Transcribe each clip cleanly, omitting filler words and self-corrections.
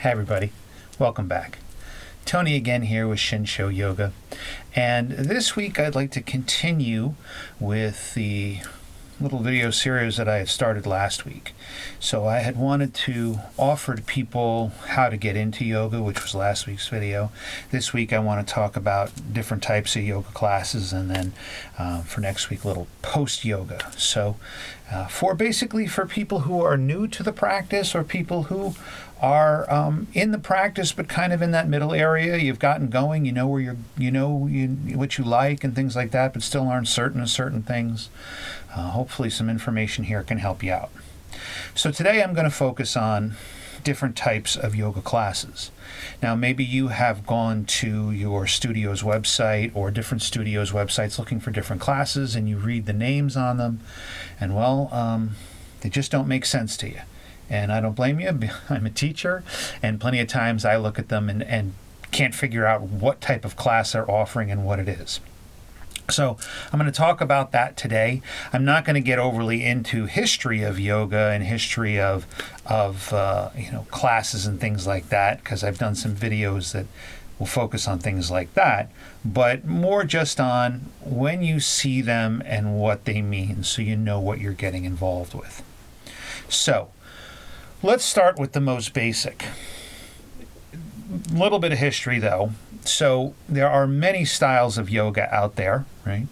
Hey everybody, welcome back. Tony again here with Shinsho Yoga. And this week I'd like to continue with the little video series that I had started last week. So I had wanted to offer to people how to get into yoga, which was last week's video. This week I want to talk about different types of yoga classes, and then for next week, a little post-yoga. So for people who are new to the practice, or people who are in the practice but kind of in that middle area, you've gotten going, you know where what you like and things like that, but still aren't certain of certain things. Hopefully some information here can help you out. So today I'm going to focus on different types of yoga classes. Now maybe you have gone to your studio's website or different studios' websites looking for different classes, and you read the names on them, and they just don't make sense to you. And I don't blame you. I'm a teacher, and plenty of times I look at them and can't figure out what type of class they're offering and what it is. So I'm going to talk about that today. I'm not going to get overly into history of yoga and history of classes and things like that, because I've done some videos that will focus on things like that, but more just on when you see them and what they mean, so you know what you're getting involved with. So let's start with the most basic. A little bit of history, though. So there are many styles of yoga out there, right?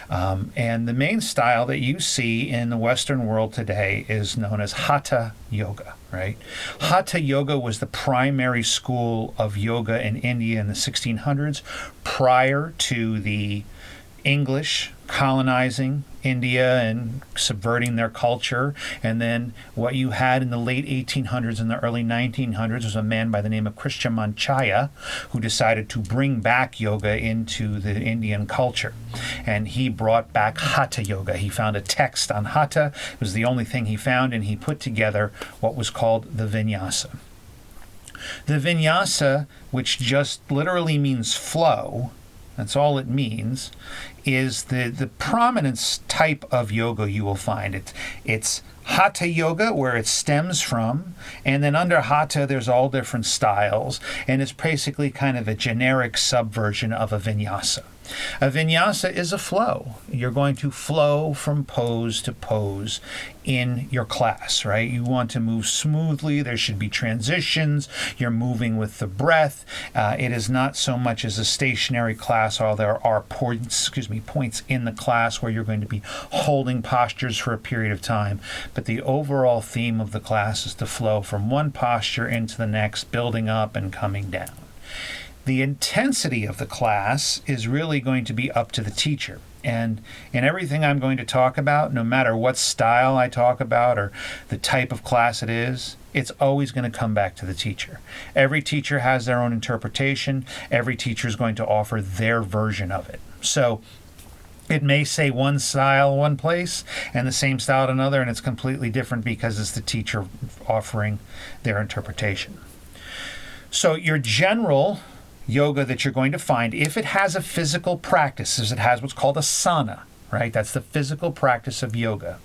And the main style that you see in the Western world today is known as Hatha yoga, right? Hatha yoga was the primary school of yoga in India in the 1600s, prior to the English colonizing India and subverting their culture. And then what you had in the late 1800s and the early 1900s was a man by the name of Krishnamacharya, who decided to bring back yoga into the Indian culture. And he brought back Hatha yoga. He found a text on Hatha. It was the only thing he found, and he put together what was called the vinyasa. The vinyasa, which just literally means flow, that's all it means, is the prominent type of yoga you will find. It's Hatha yoga, where it stems from, and then under Hatha there's all different styles, and it's basically kind of a generic subversion of a vinyasa. A vinyasa is a flow. You're going to flow from pose to pose in your class, right? You want to move smoothly. There should be transitions. You're moving with the breath. It is not so much as a stationary class, although there are points in the class where you're going to be holding postures for a period of time. But the overall theme of the class is to flow from one posture into the next, building up and coming down. The intensity of the class is really going to be up to the teacher. And in everything I'm going to talk about, no matter what style I talk about or the type of class it is, it's always going to come back to the teacher. Every teacher has their own interpretation. Every teacher is going to offer their version of it. So it may say one style one place and the same style at another, and it's completely different because it's the teacher offering their interpretation. So your general yoga that you're going to find, if it has a physical practice, is it has what's called asana, right? That's the physical practice of yoga.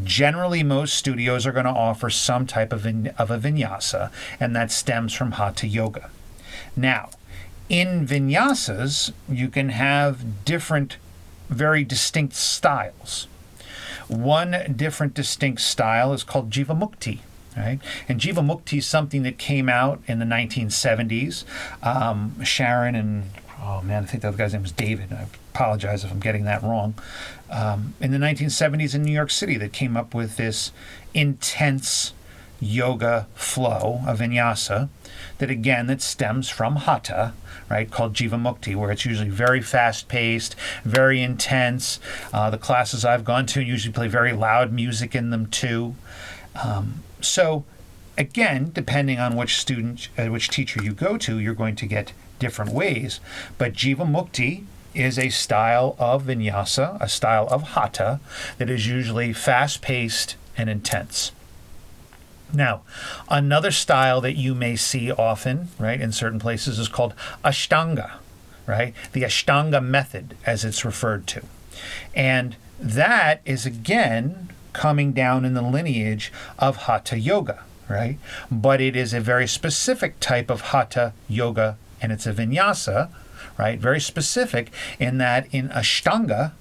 Generally, most studios are going to offer some type of a vinyasa, and that stems from Hatha yoga. Now, in vinyasas, you can have different, very distinct styles. One different distinct style is called Jivamukti. Right? And Jivamukti is something that came out in the 1970s. Sharon and, I think the other guy's name was David. I apologize if I'm getting that wrong. In the 1970s in New York City, that came up with this intense yoga flow, a vinyasa, that stems from Hatha, right, called Jivamukti, where it's usually very fast-paced, very intense. The classes I've gone to usually play very loud music in them too. So, again, depending on which teacher you go to, you're going to get different ways. But Jivamukti is a style of vinyasa, a style of Hatha, that is usually fast-paced and intense. Now, another style that you may see often, right, in certain places is called Ashtanga, right? The Ashtanga method, as it's referred to. And that is, again, coming down in the lineage of Hatha yoga, right? But it is a very specific type of hatha yoga, and it's a vinyasa, right? Very specific in that in Ashtanga,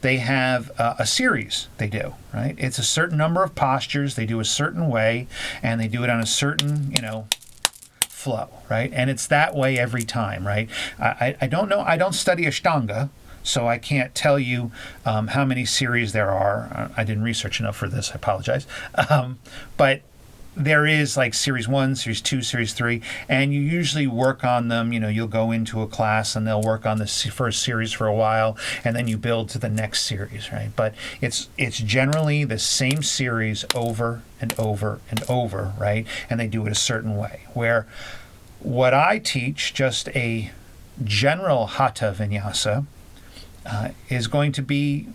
they have a series they do, right? It's a certain number of postures. They do a certain way, and they do it on a certain, flow, right? And it's that way every time, right? I don't know. I don't study Ashtanga, so I can't tell you how many series there are. I didn't research enough for this. I apologize. But there is like series 1, series 2, series 3, and you usually work on them. You'll go into a class and they'll work on the first series for a while, and then you build to the next series, right? But it's generally the same series over and over and over, right? And they do it a certain way. Where what I teach, just a general hatha vinyasa, is going to be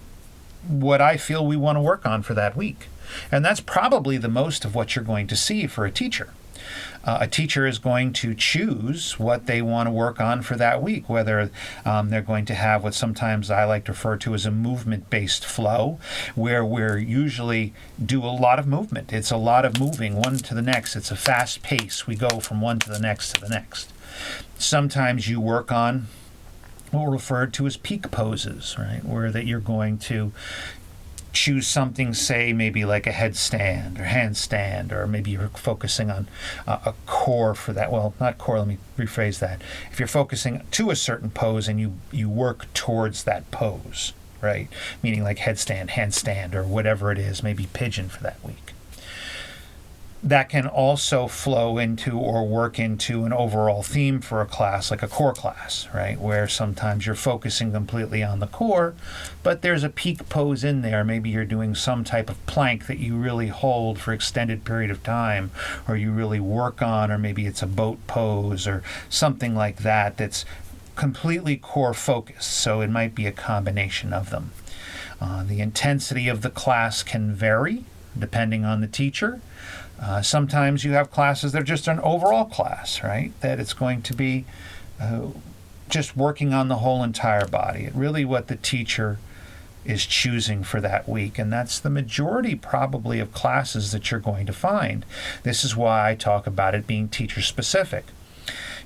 what I feel we want to work on for that week. And that's probably the most of what you're going to see for a teacher. A teacher is going to choose what they want to work on for that week, whether they're going to have what sometimes I like to refer to as a movement-based flow, where we're usually do a lot of movement. It's a lot of moving one to the next. It's a fast pace. We go from one to the next to the next. Sometimes you work on what we're referred to as peak poses, right? Where that you're going to choose something, say maybe like a headstand or handstand, or maybe you're focusing on a core for that. Well, not core, let me rephrase that. If you're focusing to a certain pose and you work towards that pose, right? Meaning like headstand, handstand, or whatever it is, maybe pigeon for that week. That can also flow into or work into an overall theme for a class, like a core class, right? Where sometimes you're focusing completely on the core, but there's a peak pose in there. Maybe you're doing some type of plank that you really hold for extended period of time, or you really work on, or maybe it's a boat pose or something like that that's completely core focused. So it might be a combination of them. The intensity of the class can vary depending on the teacher. Sometimes you have classes that are just an overall class, right? That it's going to be just working on the whole entire body. It really what the teacher is choosing for that week. And that's the majority probably of classes that you're going to find. This is why I talk about it being teacher specific,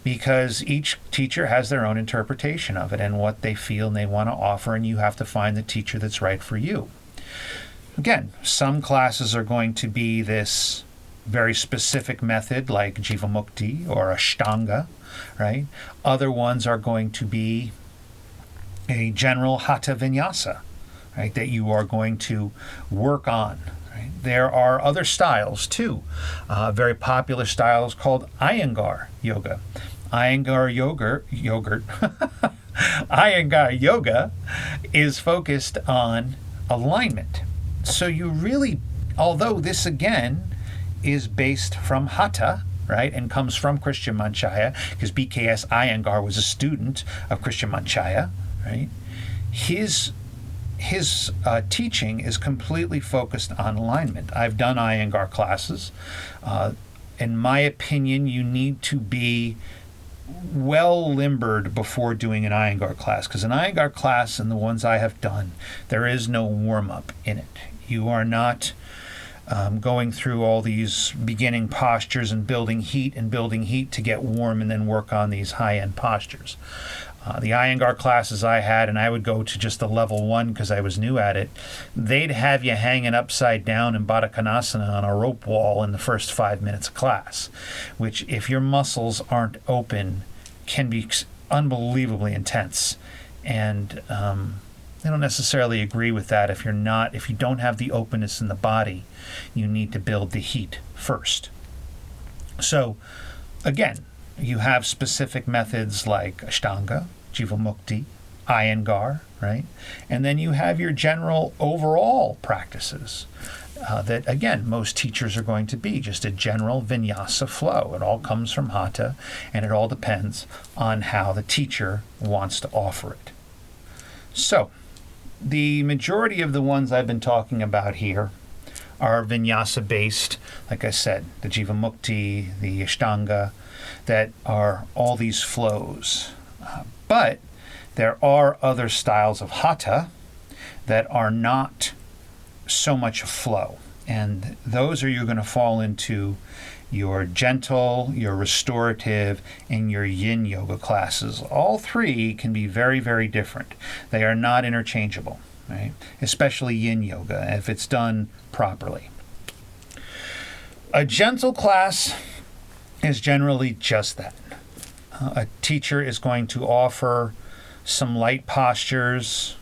because each teacher has their own interpretation of it and what they feel and they want to offer, and you have to find the teacher that's right for you. Again, some classes are going to be this very specific method like Jivamukti or Ashtanga, right? Other ones are going to be a general hatha vinyasa, right, that you are going to work on. Right? There are other styles too, very popular styles called Iyengar yoga. Iyengar yoga is focused on alignment. So you really, although this again is based from Hatha, right, and comes from Krishnamacharya, because BKS Iyengar was a student of Krishnamacharya, right? His teaching is completely focused on alignment. I've done Iyengar classes. In my opinion, you need to be well limbered before doing an Iyengar class, because an Iyengar class and the ones I have done, there is no warm-up in it. You are not going through all these beginning postures and building heat to get warm and then work on these high-end postures. The Iyengar classes I had, and I would go to just the level 1 because I was new at it, they'd have you hanging upside down in Baddha Konasana on a rope wall in the first 5 minutes of class, which if your muscles aren't open can be unbelievably intense. And I don't necessarily agree with that. If you don't have the openness in the body, you need to build the heat first. So again, you have specific methods like Ashtanga, Jivamukti, Iyengar, right? And then you have your general overall practices that, again, most teachers are going to be just a general vinyasa flow. It all comes from Hatha, and it all depends on how the teacher wants to offer it. So the majority of the ones I've been talking about here are vinyasa-based, like I said, the Jivamukti, the Ashtanga, that are all these flows. But there are other styles of Hatha that are not so much a flow. And those are you're going to fall into your gentle, your restorative, and your yin yoga classes. All three can be very, very different. They are not interchangeable, right? Especially yin yoga, if it's done properly. A gentle class is generally just that. A teacher is going to offer some light postures,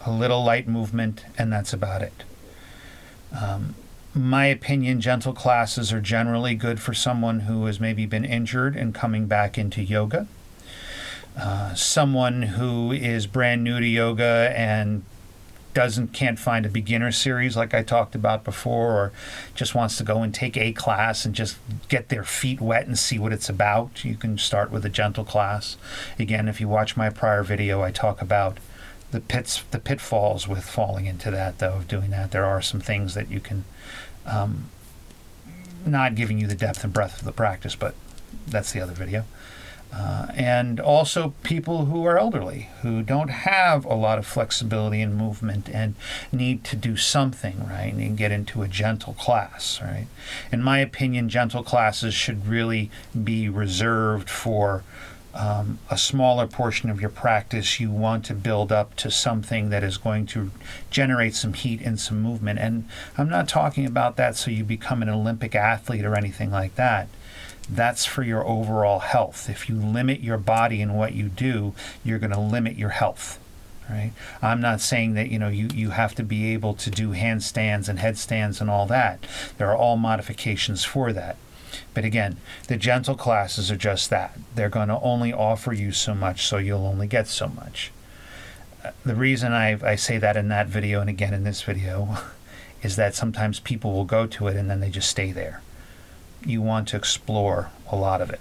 a little light movement, and that's about it. My opinion, gentle classes are generally good for someone who has maybe been injured and coming back into yoga. Someone who is brand new to yoga and can't find a beginner series like I talked about before, or just wants to go and take a class and just get their feet wet and see what it's about. You can start with a gentle class. Again, if you watch my prior video, I talk about the pitfalls with falling into that, though, of doing that. There are some things that you can, not giving you the depth and breadth of the practice, but that's the other video. And also people who are elderly, who don't have a lot of flexibility and movement and need to do something, right, and get into a gentle class, right? In my opinion, gentle classes should really be reserved for a smaller portion of your practice. You want to build up to something that is going to generate some heat and some movement. And I'm not talking about that so you become an Olympic athlete or anything like that. That's for your overall health. If you limit your body in what you do, you're going to limit your health, right? I'm not saying that, you have to be able to do handstands and headstands and all that. There are all modifications for that. But again, the gentle classes are just that. They're going to only offer you so much, so you'll only get so much. The reason I say that in that video and again in this video is that sometimes people will go to it and then they just stay there. You want to explore a lot of it.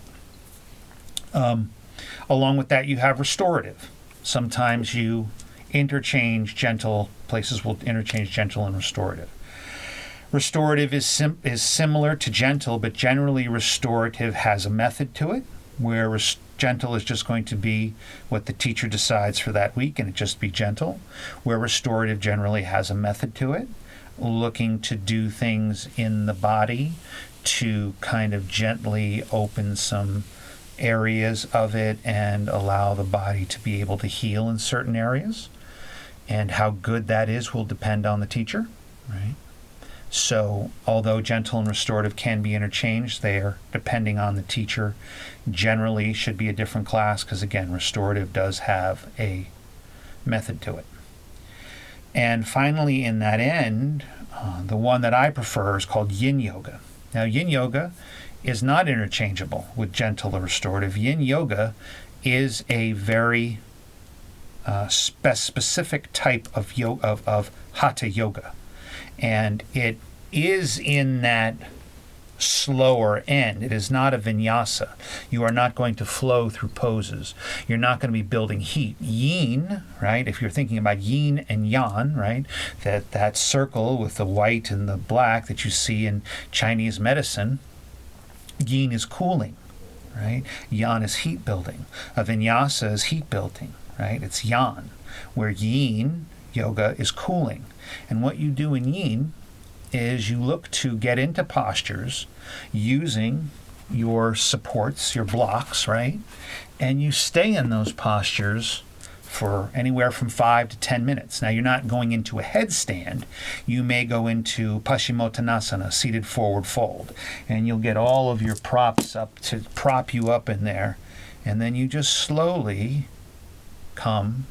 Along with that, you have restorative. Sometimes you interchange gentle, places will interchange gentle and restorative. Restorative is similar to gentle, but generally restorative has a method to it, where gentle is just going to be what the teacher decides for that week, and it just be gentle, where restorative generally has a method to it, looking to do things in the body to kind of gently open some areas of it and allow the body to be able to heal in certain areas. And how good that is will depend on the teacher, right? So although gentle and restorative can be interchanged, they are, depending on the teacher, generally should be a different class because, again, restorative does have a method to it. And finally, in that end, the one that I prefer is called yin yoga. Now, yin yoga is not interchangeable with gentle or restorative. Yin yoga is a very specific type of hatha yoga. And it is in that slower end. It is not a vinyasa. You are not going to flow through poses. You're not going to be building heat. Yin, right? If you're thinking about yin and yang, right? That circle with the white and the black that you see in Chinese medicine, yin is cooling, right? Yang is heat building. A vinyasa is heat building, right? It's yang, where yin yoga is cooling. And what you do in yin is you look to get into postures using your supports, your blocks, right? And you stay in those postures for anywhere from 5 to 10 minutes. Now, you're not going into a headstand. You may go into Paschimottanasana, seated forward fold, and you'll get all of your props up to prop you up in there. And then you just slowly come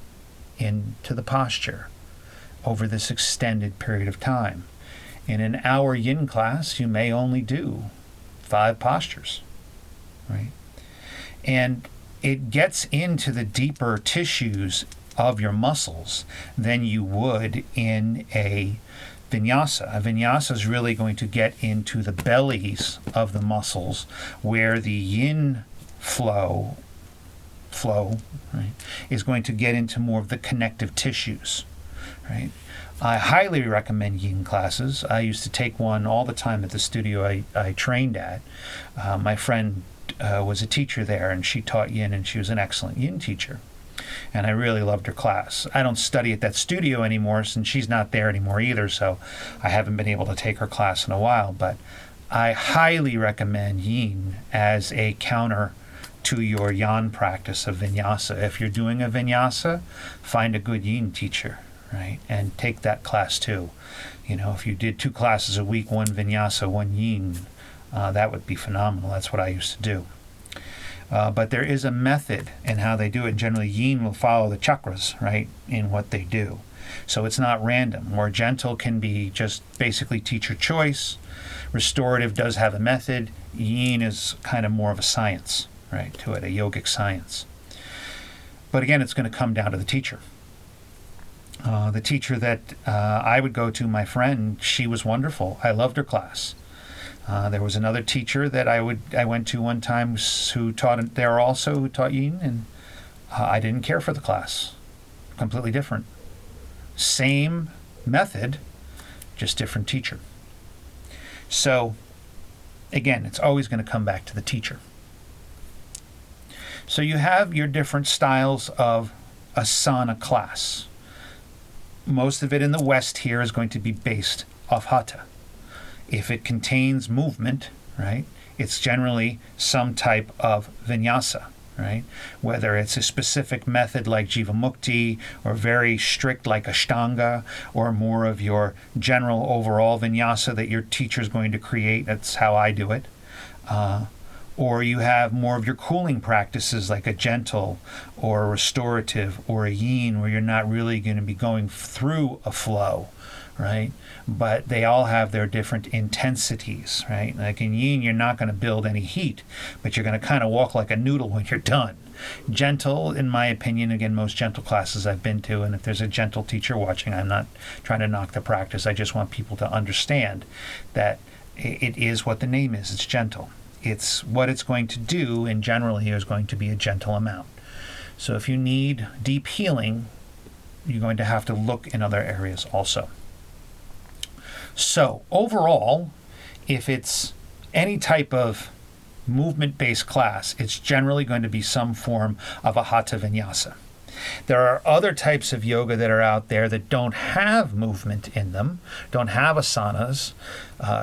into the posture over this extended period of time. In an hour yin class, you may only do 5 postures, right? And it gets into the deeper tissues of your muscles than you would in a vinyasa. A vinyasa is really going to get into the bellies of the muscles where the yin flow, right, is going to get into more of the connective tissues, right? I highly recommend yin classes. I used to take one all the time at the studio I trained at. My friend was a teacher there, and she taught yin, and she was an excellent yin teacher. and I really loved her class. I don't study at that studio anymore since she's not there anymore either, so I haven't been able to take her class in a while, but I highly recommend yin as a counter to your yan practice of vinyasa. If you're doing a vinyasa, find a good yin teacher, right? And take that class too. If you did 2 classes a week, 1 vinyasa, 1 yin, that would be phenomenal. That's what I used to do. But there is a method in how they do it. Generally, yin will follow the chakras, right, in what they do. So it's not random. More gentle can be just basically teacher choice. Restorative does have a method. Yin is kind of more of a science, right, to it, a yogic science. But again, it's going to come down to the teacher. The teacher that I would go to, my friend, she was wonderful. I loved her class. There was another teacher that I went to one time who taught there also, who taught yin, and I didn't care for the class. Completely different. Same method, just different teacher. So, again, it's always going to come back to the teacher. So you have your different styles of asana class. Most of it in the West here is going to be based off hatha. If it contains movement, right, it's generally some type of vinyasa, right? Whether it's a specific method like Jivamukti, or very strict like Ashtanga, or more of your general overall vinyasa that your teacher is going to create. That's how I do it. Or you have more of your cooling practices like a gentle or a restorative or a yin, where you're not really going to be going through a flow, right? But they all have their different intensities, right? Like in yin, you're not going to build any heat, but you're going to kind of walk like a noodle when you're done. Gentle, in my opinion, again, most gentle classes I've been to, and if there's a gentle teacher watching, I'm not trying to knock the practice. I just want people to understand that it is what the name is. It's gentle. It's what it's going to do, and generally is going to be a gentle amount. So if you need deep healing, you're going to have to look in other areas also. So overall, if it's any type of movement-based class, it's generally going to be some form of a hatha vinyasa. There are other types of yoga that are out there that don't have movement in them, don't have asanas,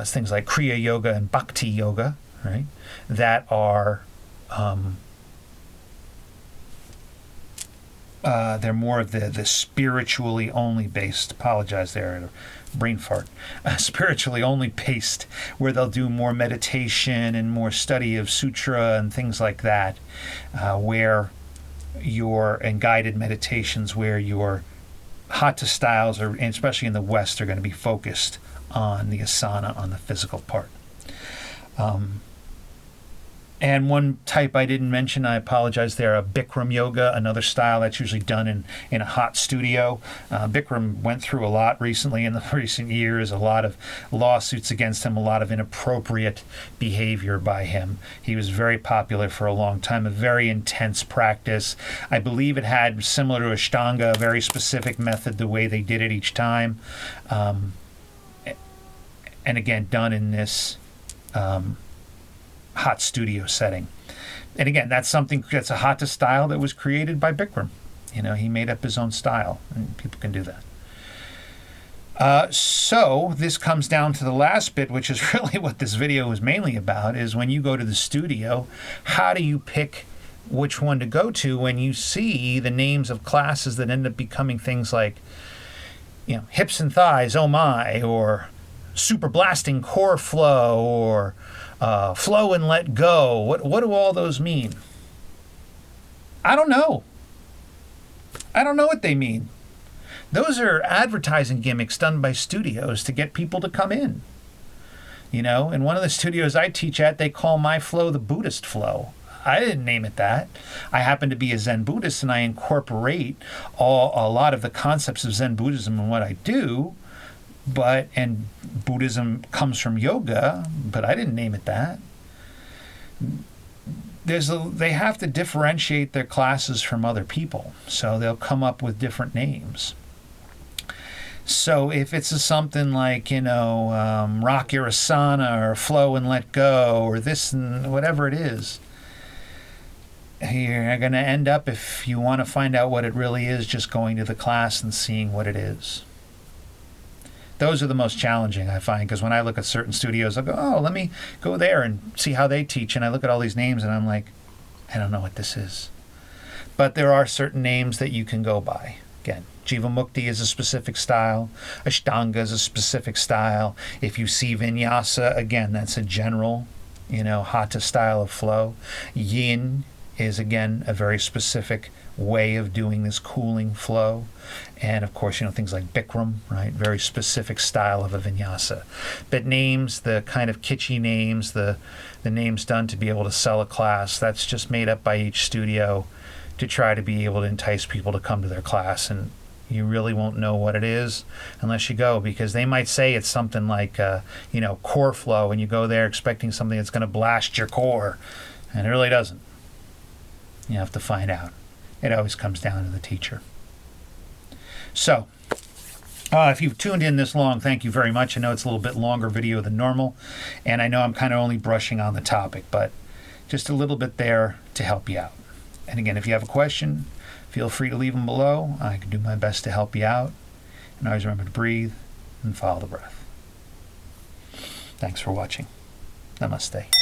things like Kriya Yoga and Bhakti Yoga, right? That are they're more of the spiritually only based. Apologize there, brain fart. Spiritually only based, where they'll do more meditation and more study of sutra and things like that, and guided meditations, where your hatha styles are, and especially in the West, are going to be focused on the asana, on the physical part. And one type I didn't mention, I apologize there, a Bikram yoga, another style that's usually done in a hot studio. Bikram went through a lot recently in the recent years, a lot of lawsuits against him, a lot of inappropriate behavior by him. He was very popular for a long time, a very intense practice. I believe it had, similar to Ashtanga, a very specific method, the way they did it each time. And again, done in this hot studio setting. And again, that's a hatha style that was created by Bikram. He made up his own style, and people can do that. So this comes down to the last bit, which is really what this video is mainly about, is when you go to the studio, how do you pick which one to go to when you see the names of classes that end up becoming things like, hips and thighs, oh my, or super blasting core flow, or flow and let go. What do all those mean? I don't know. I don't know what they mean. Those are advertising gimmicks done by studios to get people to come in. In one of the studios I teach at, they call my flow the Buddhist flow. I didn't name it that. I happen to be a Zen Buddhist, and I incorporate a lot of the concepts of Zen Buddhism in what I do. And Buddhism comes from yoga, but I didn't name it that. They have to differentiate their classes from other people, so they'll come up with different names. So if it's something like, rock your asana, or flow and let go, or this and whatever it is, you're going to end up, if you want to find out what it really is, just going to the class and seeing what it is. Those are the most challenging, I find, because when I look at certain studios, I go, oh, let me go there and see how they teach. And I look at all these names and I'm like, I don't know what this is. But there are certain names that you can go by. Again, Jivamukti is a specific style. Ashtanga is a specific style. If you see Vinyasa, again, that's a general, Hatha style of flow. Yin is, again, a very specific way of doing this cooling flow. And of course, things like Bikram, right? Very specific style of a vinyasa. But names, the kind of kitschy names, the names done to be able to sell a class, that's just made up by each studio to try to be able to entice people to come to their class. And you really won't know what it is unless you go, because they might say it's something like, core flow, and you go there expecting something that's going to blast your core, and it really doesn't. You have to find out. It always comes down to the teacher. So, if you've tuned in this long, thank you very much. I know it's a little bit longer video than normal, and I know I'm kind of only brushing on the topic, but just a little bit there to help you out. And again, if you have a question, feel free to leave them below. I can do my best to help you out. And always remember to breathe and follow the breath. Thanks for watching. Namaste.